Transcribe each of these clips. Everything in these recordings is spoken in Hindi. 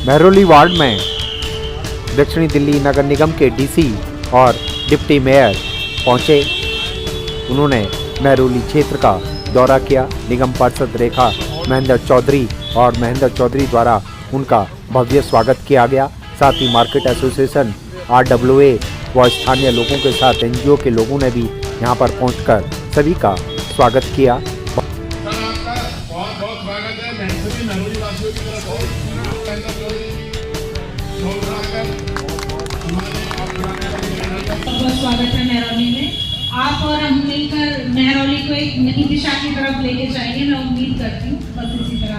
महरौली वार्ड में दक्षिणी दिल्ली नगर निगम के डीसी और डिप्टी मेयर पहुंचे। उन्होंने महरौली क्षेत्र का दौरा किया। निगम पार्षद रेखा महेंद्र चौधरी और महेंद्र चौधरी द्वारा उनका भव्य स्वागत किया गया। साथ ही मार्केट एसोसिएशन, RWA व स्थानीय लोगों के साथ NGO के लोगों ने भी यहां पर पहुंचकर सभी का स्वागत किया। स्वागत है महरौली में। आप और हम मिलकर महरौली को एक नई दिशा की तरफ लेके जाएंगे, मैं उम्मीद करती हूँ। बस इसी तरह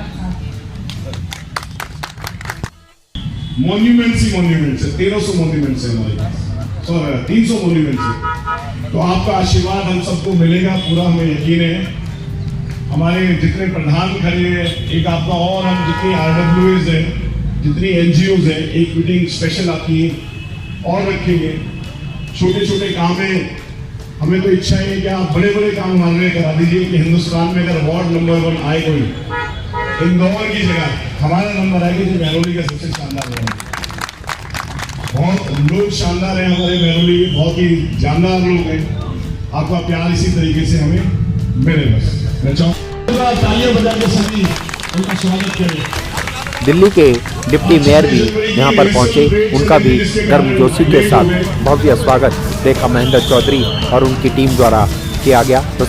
मॉन्यूमेंट्स ही मॉन्यूमेंट्स है, 1300 मॉन्यूमेंट्स है हमारे पास, 300 मॉन्यूमेंट्स है। तो आपका आशीर्वाद हम सबको मिलेगा, पूरा हमें यकीन है। हमारे जितने प्रधान खड़े हैं, एक आपका और हम जितनी RWAs है, जितनी NGOs है, एक मीटिंग स्पेशल आपकी और रखेंगे। छोटे छोटे काम है, हमें तो इच्छा है कि आप बड़े बड़े काम हमारे करा दीजिए कि हिंदुस्तान में अगर वार्ड नंबर 1 आए कोई, इंदौर की जगह हमारा नंबर आएगी जो महरौली का सबसे शानदार है। बहुत लोग शानदार हैं हमारे महरौली के, बहुत ही जानदार लोग हैं। आपका प्यार इसी तरीके से हमें मिले। बस मैं चाहूँगा तालियां बजा के सभी उनका स्वागत करें। दिल्ली के डिप्टी मेयर भी यहां पर पहुंचे। उनका भी गर्मजोशी के साथ भव्य स्वागत रेखा महेंद्र चौधरी और उनकी टीम द्वारा किया गया। तो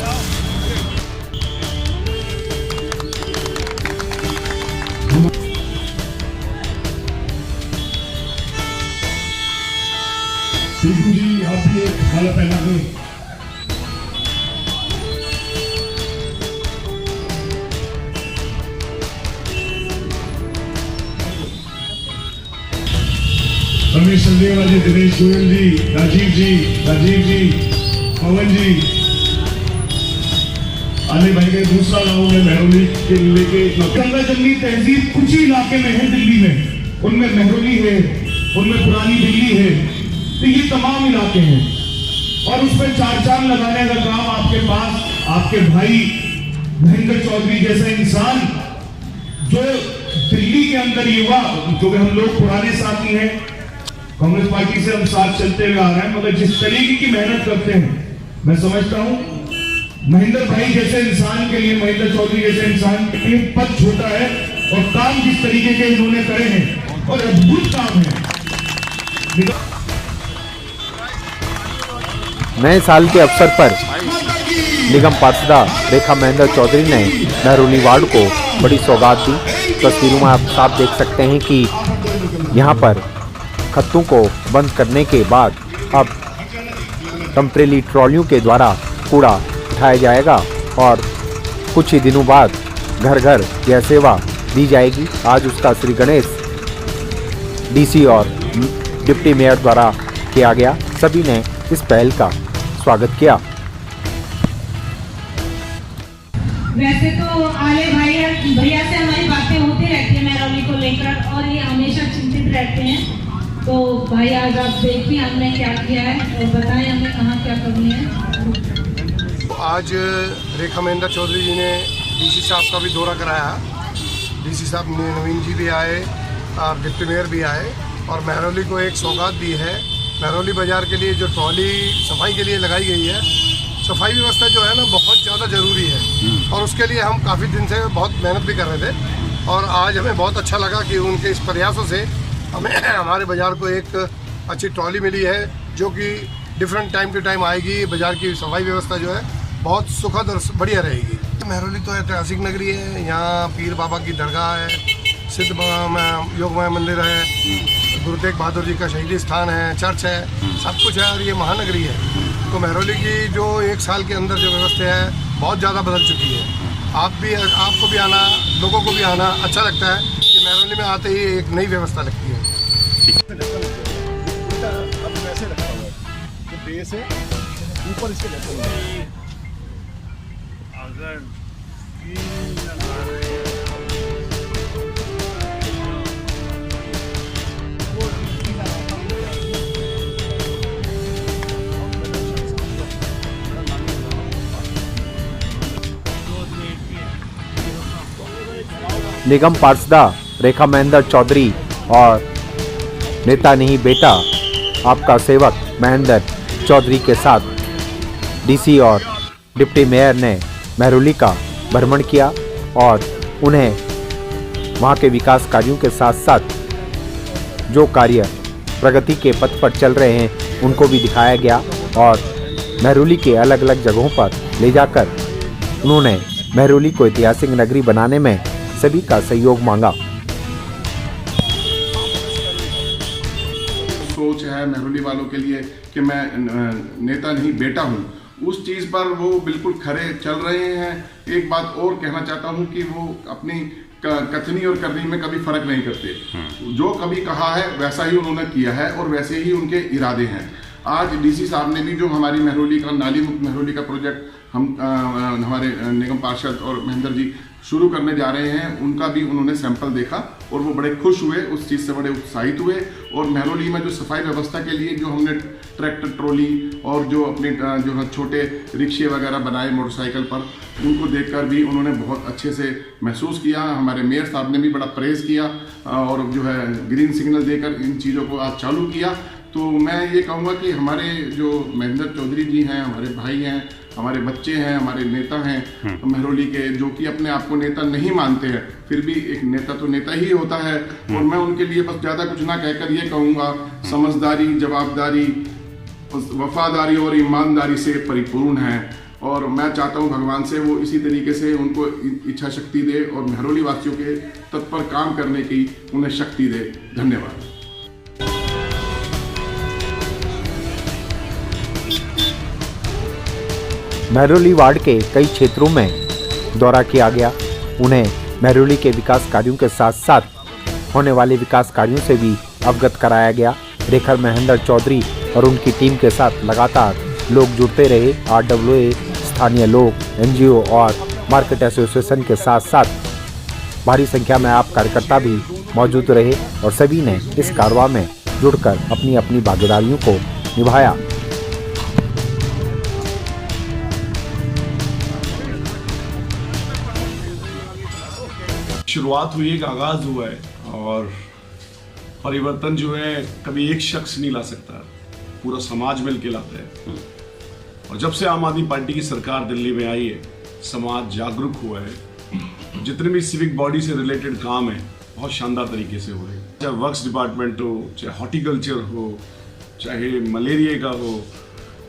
जी आप भी एक माला पहना दें। रमेश संदेवा जी, दिनेश गोयल जी, राजीव जी, पवन जी, आने भाई के दूसरा राउंड है महरौली के लेके। गंगा जमनी तहजीब कुछ ही इलाके में है दिल्ली में, उनमें महरौली है, उनमें पुरानी दिल्ली है, तो ये तमाम इलाके हैं। और उसमें चार चांद लगाने का काम आपके पास आपके भाई महेंद्र चौधरी जैसा इंसान, जो दिल्ली के अंदर युवा, जो हम लोग पुराने साथी हैं, कांग्रेस पार्टी से हम साथ चलते हुए आ रहे हैं, मगर जिस तरीके की मेहनत करते हैं, मैं समझता हूं महेंद्र भाई जैसे इंसान के लिए, महेंद्र चौधरी जैसे इंसान के लिए पद छोटा है। और काम जिस तरीके के इन्होंने करे हैं और अद्भुत काम है। नए साल के अवसर पर निगम पार्षदा रेखा महेंद्र चौधरी ने महरौली वार्ड को बड़ी सौगात दी। तस्वीरों में आप साफ देख सकते हैं कि यहाँ पर खत्तों को बंद करने के बाद अब टेम्परेरी ट्रॉलियों के द्वारा कूड़ा उठाया जाएगा और कुछ ही दिनों बाद घर घर यह सेवा दी जाएगी। आज उसका श्री गणेश डीसी और डिप्टी मेयर द्वारा किया गया। सभी ने इस पहल का स्वागत किया। वैसे तो आले भैया से हमारी बातें होती रहती है महरौली को लेकर, और ये हमेशा चिंतित रहते हैं। तो भाई आज आप देखिए हमने क्या किया है और बताएं हमें कहाँ क्या करनी है। आज रेखा महेंद्र चौधरी जी ने डीसी साहब का भी दौरा कराया। डीसी साहब नवीन जी भी आए और डिप्टी मेयर भी आए और महरौली को एक सौगात दी है। महरौली बाज़ार के लिए जो ट्रॉली सफाई के लिए लगाई गई है, सफाई व्यवस्था जो है ना बहुत ज़्यादा ज़रूरी है और उसके लिए हम काफ़ी दिन से बहुत मेहनत भी कर रहे थे। और आज हमें बहुत अच्छा लगा कि उनके इस प्रयासों से हमें हमारे बाज़ार को एक अच्छी ट्रॉली मिली है, जो कि डिफरेंट टाइम टू टाइम आएगी। बाज़ार की सफाई व्यवस्था जो है बहुत सुखद और बढ़िया रहेगी। महरौली तो ऐतिहासिक नगरी है, यहाँ पीर बाबा की दरगाह है, सिद्ध योगमय मंदिर है, गुरु तेग बहादुर जी का शहीदी स्थान है, चर्च है, सब कुछ है और ये महानगरी है। तो महरौली की जो 1 साल के अंदर जो व्यवस्था है बहुत ज़्यादा बदल चुकी है। आपको भी आना, लोगों को भी आना अच्छा लगता है कि महरौली में आते ही एक नई व्यवस्था लगती है। ऊपर इसके निगम पार्षदा रेखा महेंद्र चौधरी और नेता नहीं बेटा आपका सेवक महेंद्र चौधरी के साथ डीसी और डिप्टी मेयर ने महरौली का भ्रमण किया और उन्हें वहाँ के विकास कार्यों के साथ साथ जो कार्य प्रगति के पथ पर चल रहे हैं उनको भी दिखाया गया और महरौली के अलग अलग जगहों पर ले जाकर उन्होंने महरौली को ऐतिहासिक नगरी बनाने में सभी का सहयोग मांगा। सोच है महरौली वालों के लिए कि मैं नेता नहीं बेटा हूँ, उस चीज़ पर वो बिल्कुल खरे चल रहे हैं। एक बात और कहना चाहता हूँ कि वो अपनी कथनी और करनी में कभी फर्क नहीं करते। जो कभी कहा है वैसा ही उन्होंने किया है और वैसे ही उनके इरादे हैं। आज डीसी साहब ने भी जो हमारी महरौली का नाली मुक्त महरौली का प्रोजेक्ट हम हमारे निगम पार्षद और महेंद्र जी शुरू करने जा रहे हैं, उनका भी उन्होंने सैंपल देखा और वो बड़े खुश हुए, उस चीज़ से बड़े उत्साहित हुए। और महरौली में जो सफाई व्यवस्था के लिए जो हमने ट्रैक्टर ट्रॉली और जो अपने जो है छोटे रिक्शे वगैरह बनाए मोटरसाइकिल पर, उनको देखकर भी उन्होंने बहुत अच्छे से महसूस किया। हमारे मेयर साहब ने भी बड़ा प्रेज़ किया और जो है ग्रीन सिग्नल देकर इन चीज़ों को आज चालू किया। तो मैं ये कहूँगा कि हमारे जो महेंद्र चौधरी जी हैं, हमारे भाई हैं, हमारे बच्चे हैं, हमारे नेता हैं महरौली के, जो कि अपने आप को नेता नहीं मानते हैं, फिर भी एक नेता तो नेता ही होता है। और मैं उनके लिए बस ज़्यादा कुछ ना कहकर ये कहूँगा, समझदारी, जवाबदारी, वफादारी और ईमानदारी से परिपूर्ण है। और मैं चाहता हूँ भगवान से वो इसी तरीके से उनको इच्छा शक्ति दे और महरौली वासियों के तत्पर काम करने की उन्हें शक्ति दे। धन्यवाद। महरौली वार्ड के कई क्षेत्रों में दौरा किया गया। उन्हें महरौली के विकास कार्यों के साथ साथ होने वाले विकास कार्यों से भी अवगत कराया गया। रेखा महेंद्र चौधरी और उनकी टीम के साथ लगातार लोग जुड़ते रहे। RWA, स्थानीय लोग, NGO और मार्केट एसोसिएशन के साथ साथ भारी संख्या में आप कार्यकर्ता भी मौजूद रहे और सभी ने इस कारवां में जुड़कर अपनी अपनी भागीदारियों को निभाया। शुरुआत हुई, एक आगाज हुआ है और परिवर्तन जो है कभी एक शख्स नहीं ला सकता, पूरा समाज मिल के लाता है। और जब से आम आदमी पार्टी की सरकार दिल्ली में आई है, समाज जागरूक हुआ है। जितने भी सिविक बॉडी से रिलेटेड काम है बहुत शानदार तरीके से हो रहे हैं, चाहे वर्क्स डिपार्टमेंट हो, चाहे हॉर्टिकल्चर हो, चाहे मलेरिया का हो,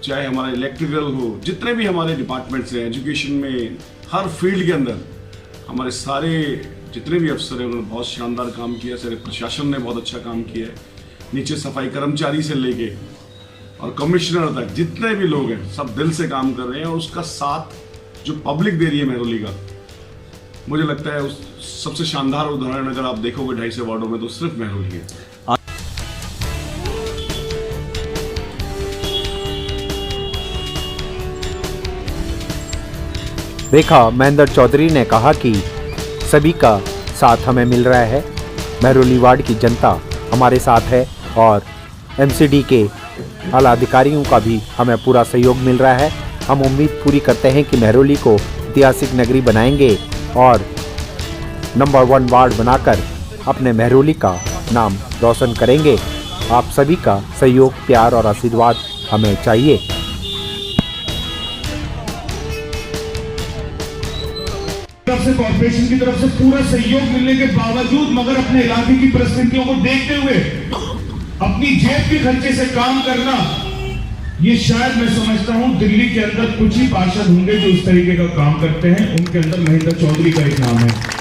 चाहे हमारा इलेक्ट्रिकल हो, जितने भी हमारे डिपार्टमेंट्स हैं, एजुकेशन में, हर फील्ड के अंदर हमारे सारे जितने भी अफसर हैं उन्होंने बहुत शानदार काम किया। सारे प्रशासन ने बहुत अच्छा काम किया है, नीचे सफाई कर्मचारी से लेके और कमिश्नर तक जितने भी लोग हैं सब दिल से काम कर रहे हैं। और उसका साथ जो पब्लिक दे रही है महरौली का, मुझे लगता है उस सबसे शानदार उदाहरण अगर आप देखोगे 250 वार्डों में तो सिर्फ महरौली है। रेखा महेंद्र चौधरी ने कहा कि सभी का साथ हमें मिल रहा है, महरौली वार्ड की जनता हमारे साथ है और MCD के आला अधिकारियों का भी हमें पूरा सहयोग मिल रहा है। हम उम्मीद पूरी करते हैं कि महरौली को ऐतिहासिक नगरी बनाएंगे और नंबर 1 वार्ड बनाकर अपने महरौली का नाम रोशन करेंगे। आप सभी का सहयोग, प्यार और आशीर्वाद हमें चाहिए। तरफ से कॉर्पोरेशन की तरफ से पूरा सहयोग मिलने के बावजूद मगर अपने इलाके की परिस्थितियों को देखते हुए अपनी जेब के खर्चे से काम करना, ये शायद मैं समझता हूं दिल्ली के अंदर कुछ ही पार्षद होंगे जो इस तरीके का काम करते हैं। उनके अंदर महेंद्र चौधरी का एक नाम है।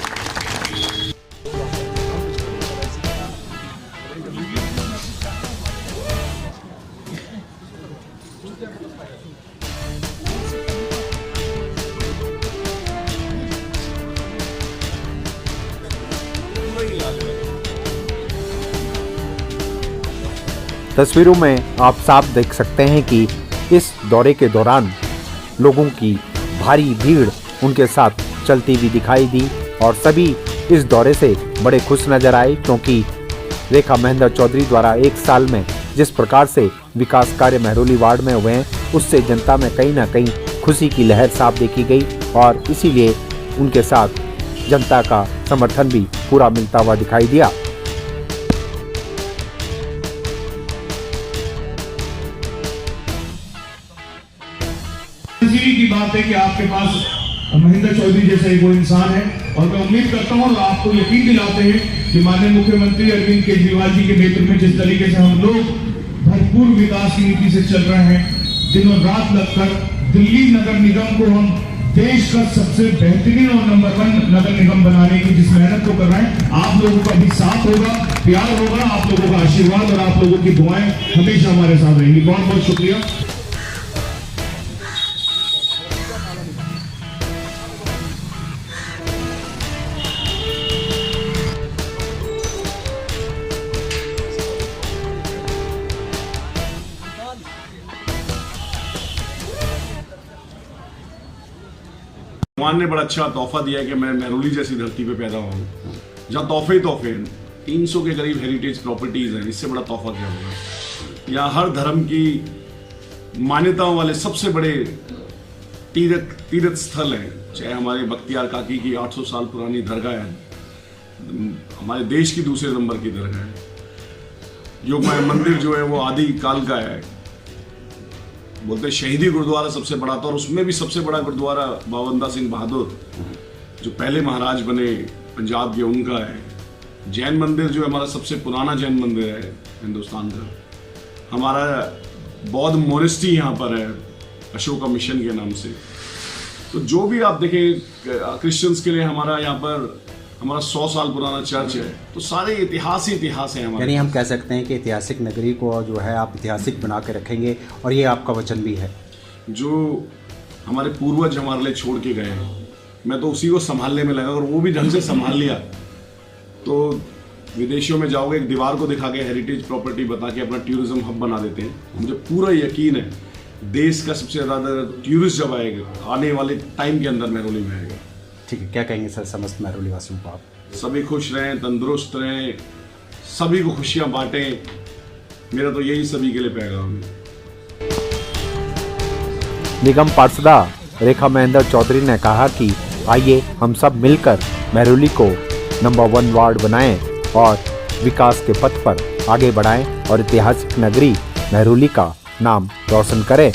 तस्वीरों में आप साफ देख सकते हैं कि इस दौरे के दौरान लोगों की भारी भीड़ उनके साथ चलती हुई दिखाई दी और सभी इस दौरे से बड़े खुश नजर आए, क्योंकि रेखा महेंद्र चौधरी द्वारा 1 साल में जिस प्रकार से विकास कार्य महरौली वार्ड में हुए हैं, उससे जनता में कहीं ना कहीं खुशी की लहर साफ देखी गई और इसीलिए उनके साथ जनता का समर्थन भी पूरा मिलता हुआ दिखाई दिया। बात है कि आपके पास महेंद्र चौधरी जैसा एक वो इंसान है, और मैं उम्मीद करता हूँ और आपको यकीन दिलाते हैं कि माननीय मुख्यमंत्री अरविंद केजरीवाल जी के नेतृत्व में जिस तरीके से हम लोग भरपूर विकास की नीति से चल रहे हैं, दिनों रात लगकर दिल्ली नगर निगम को हम देश का सबसे बेहतरीन और नंबर 1 नगर निगम बनाने की जिस मेहनत को कर रहे हैं, आप लोगों का भी साथ होगा, प्यार होगा, आप लोगों का आशीर्वाद और आप लोगों की दुआएं हमेशा हमारे साथ रहेंगी। बहुत बहुत शुक्रिया। भगवान ने बड़ा अच्छा तोहफा दिया है कि मैं महरौली जैसी धरती पे पैदा हुआ हूँ, जहाँ तोहफे ही तोहफे हैं। 300 के करीब हेरिटेज प्रॉपर्टीज हैं, इससे बड़ा तोहफा क्या होगा। यहाँ हर धर्म की मान्यताओं वाले सबसे बड़े तीर्थ स्थल हैं, चाहे हमारे बख्तियार काकी की 800 साल पुरानी दरगाह है, हमारे देश की दूसरे नंबर की दरगाह है। योगमाया मंदिर जो है वो आदि काल का है, बोलते शहीदी गुरुद्वारा सबसे बड़ा था, और उसमें भी सबसे बड़ा गुरुद्वारा बाबा बंदा सिंह बहादुर जो पहले महाराज बने पंजाब के, उनका है। जैन मंदिर जो है हमारा सबसे पुराना जैन मंदिर है हिंदुस्तान का। हमारा बौद्ध मोनेस्ट्री यहाँ पर है अशोका मिशन के नाम से। तो जो भी आप देखें क्रिश्चियंस के लिए हमारा यहाँ पर हमारा 100 साल पुराना चर्च है, तो सारे इतिहास ही इतिहास है हमारे। यानी हम कह सकते हैं कि ऐतिहासिक नगरी को जो है आप ऐतिहासिक बना के रखेंगे, और ये आपका वचन भी है। जो हमारे पूर्वज हमारे लिए छोड़ के गए, मैं तो उसी को संभालने में लगा, और वो भी ढंग से संभाल लिया। तो विदेशों में जाओगे, एक दीवार को दिखा के हेरिटेज प्रॉपर्टी बता के अपना टूरिज्म हब बना देते हैं। मुझे पूरा यकीन है देश का सबसे ज़्यादा टूरिस्ट जब आएगा आने वाले टाइम के अंदर महरौली में आएगा। ठीक है, क्या कहेंगे सर समस्त महरौली वासियों को आप? सभी खुश रहें, तंदुरुस्त रहें, सभी को खुशियाँ बांटें, मेरा तो यही सभी के लिए पैगाम है। निगम पार्षदा रेखा महेंद्र चौधरी ने कहा कि आइए हम सब मिलकर महरौली को नंबर 1 वार्ड बनाएं और विकास के पथ पर आगे बढ़ाएं और ऐतिहासिक नगरी महरौली का नाम रोशन करें।